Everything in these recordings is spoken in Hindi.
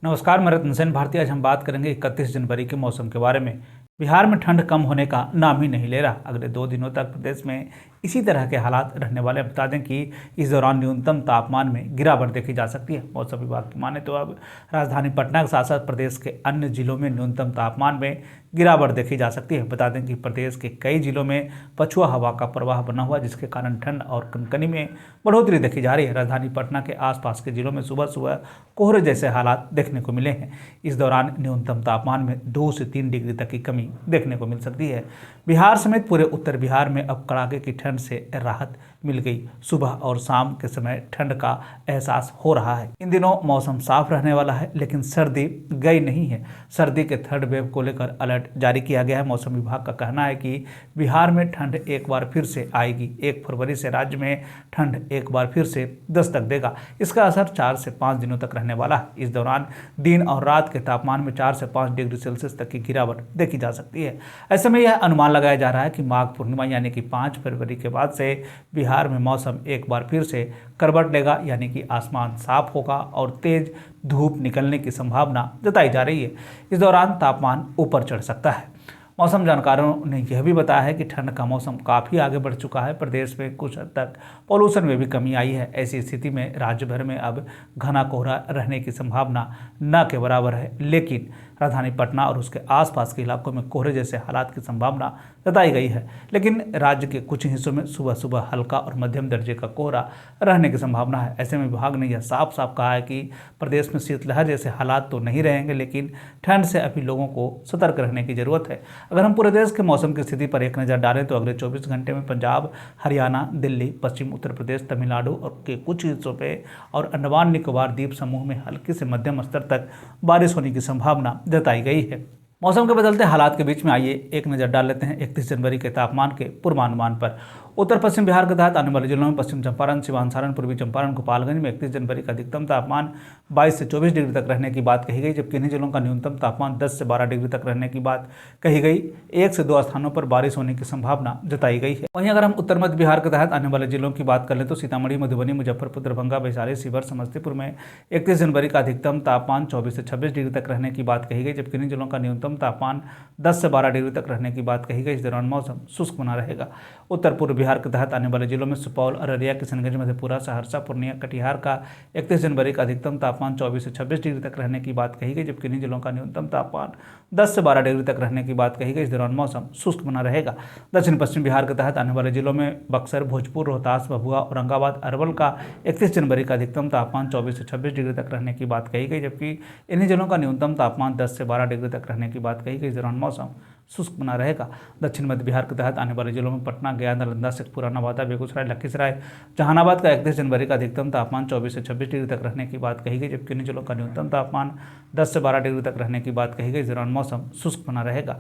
नमस्कार, मैं रत्न सेन भारती। आज हम बात करेंगे 31 जनवरी के मौसम के बारे में। बिहार में ठंड कम होने का नाम ही नहीं ले रहा। अगले 2 दिनों तक प्रदेश में इसी तरह के हालात रहने वाले। बता दें कि इस दौरान न्यूनतम तापमान में गिरावट देखी जा सकती है। मौसम विभाग की माने तो अब राजधानी पटना के साथ साथ प्रदेश के अन्य जिलों में न्यूनतम तापमान में गिरावट देखी जा सकती है। बता दें कि प्रदेश के कई जिलों में पछुआ हवा का प्रवाह बना हुआ, जिसके कारण ठंड और कनकनी में बढ़ोतरी देखी जा रही है। राजधानी पटना के आसपास के जिलों में सुबह सुबह कोहरे जैसे हालात देखने को मिले हैं। इस दौरान न्यूनतम तापमान में 2 से 3 डिग्री तक की कमी देखने को मिल सकती है। बिहार समेत पूरे उत्तर बिहार में अब कड़ाके की ठंड से राहत मिल गई। सुबह और शाम के समय ठंड का एहसास हो रहा है। इन दिनों मौसम साफ रहने वाला है, लेकिन सर्दी गई नहीं है। सर्दी के थर्ड वेव को लेकर अलर्ट जारी किया गया है। मौसम विभाग का कहना है कि बिहार में ठंड एक बार फिर से आएगी। 1 फरवरी से राज्य में ठंड एक बार फिर से दस्तक देगा। इसका असर 4 से 5 दिनों तक रहने वाला है। इस दौरान दिन और रात के तापमान में 4 से 5 डिग्री सेल्सियस तक की गिरावट देखी जा सकती है। ऐसे में यह अनुमान लगाया जा रहा है कि माघ पूर्णिमा यानी कि 5 फरवरी के बाद से बिहार में मौसम एक बार फिर से करवट लेगा, यानी कि आसमान साफ होगा और तेज धूप निकलने की संभावना जताई जा रही है। इस दौरान तापमान ऊपर चढ़ सकता है। मौसम जानकारों ने यह भी बताया है कि ठंड का मौसम काफ़ी आगे बढ़ चुका है। प्रदेश में कुछ हद तक पॉल्यूशन में भी कमी आई है। ऐसी स्थिति में राज्य भर में अब घना कोहरा रहने की संभावना न के बराबर है, लेकिन राजधानी पटना और उसके आसपास के इलाकों में कोहरे जैसे हालात की संभावना जताई गई है। लेकिन राज्य के कुछ हिस्सों में सुबह सुबह हल्का और मध्यम दर्जे का कोहरा रहने की संभावना है। ऐसे में विभाग ने यह साफ साफ कहा है कि प्रदेश में शीतलहर जैसे हालात तो नहीं रहेंगे, लेकिन ठंड से अभी लोगों को सतर्क रहने की जरूरत है। अगर हम पूरे देश के मौसम की स्थिति पर एक नज़र डालें तो अगले 24 घंटे में पंजाब, हरियाणा, दिल्ली, पश्चिम उत्तर प्रदेश, तमिलनाडु और के कुछ हिस्सों पे और अंडमान निकोबार द्वीप समूह में हल्की से मध्यम स्तर तक बारिश होने की संभावना जताई गई है। मौसम के बदलते हालात के बीच में आइए एक नज़र डाल लेते हैं 31 जनवरी के तापमान के पूर्वानुमान पर। उत्तर पश्चिम बिहार के तहत आने वाले जिलों में पश्चिम चंपारण, सिवान, सारण, पूर्वी चंपारण, गोपालगंज में 31 जनवरी का अधिकतम तापमान 22 से 24 डिग्री तक रहने की बात कही गई, जबकि इन्हीं जिलों का न्यूनतम तापमान 10 से 12 डिग्री तक रहने की बात कही गई। 1 से 2 स्थानों पर बारिश होने की संभावना जताई गई है। वहीं अगर हम उत्तर मध्य बिहार के तहत आने वाले जिलों की बात कर लें तो सीतामढ़ी, मधुबनी, मुजफ्फरपुर, दरभंगा, वैशाली, शिवहर, समस्तीपुर में 31 जनवरी का अधिकतम तापमान 24 से 26 डिग्री तक रहने की बात कही गई, जबकि इन्हीं जिलों का न्यूनतम तापमान 10 से 12 डिग्री तक रहने की बात कही गई। इस दौरान मौसम शुष्क बना रहेगा। उत्तर पूर्व बिहार के तहत आने वाले जिलों में सुपौल, अररिया, किशनगंज, मधेपुरा, सहरसा, पूर्णिया, कटिहार का 31 जनवरी का अधिकतम तापमान 24 से 26 डिग्री तक रहने की बात कही गई, जबकि इन्हीं जिलों का न्यूनतम तापमान 10 से 12 डिग्री तक रहने की बात कही गई। इस दौरान मौसम शुष्क बना रहेगा। दक्षिण पश्चिम बिहार के तहत आने वाले जिलों में बक्सर, भोजपुर, रोहतास, भभुआ, औरंगाबाद, अरवल का 31 जनवरी का अधिकतम तापमान 24 से 26 डिग्री तक रहने की बात कही गई, जबकि इन्हीं जिलों का न्यूनतम तापमान 10 से 12 डिग्री तक रहने की बात कही गई। इस दौरान मौसम शुष्क बना रहेगा। दक्षिण मध्य बिहार के तहत आने वाले जिलों में पटना, गया, नालंदा, शेखपुरा, नवादा, बेगूसराय, लखीसराय, जहानाबाद का 31 जनवरी का अधिकतम तापमान 24 से 26 डिग्री तक रहने की बात कही गई, जबकि इन जिलों का न्यूनतम तापमान 10 से 12 डिग्री तक रहने की बात कही गई। इस दौरान मौसम शुष्क बना रहेगा।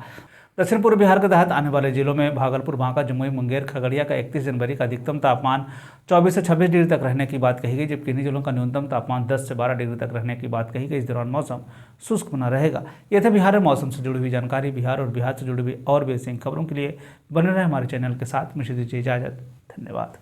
दक्षिण पूर्व बिहार के तहत आने वाले जिलों में भागलपुर, बांका, जमुई, मुंगेर, खगड़िया का 31 जनवरी का अधिकतम तापमान 24 से 26 डिग्री तक रहने की बात कही गई, जबकि इन्हीं जिलों का न्यूनतम तापमान 10 से 12 डिग्री तक रहने की बात कही गई। इस दौरान मौसम शुष्क बना रहेगा। यह था बिहार में मौसम से जुड़ी हुई जानकारी। बिहार और बिहार से जुड़ी हुई और भी ऐसी खबरों के लिए बने रहे हमारे चैनल के साथ। मुझे दीजिए इजाजत। धन्यवाद।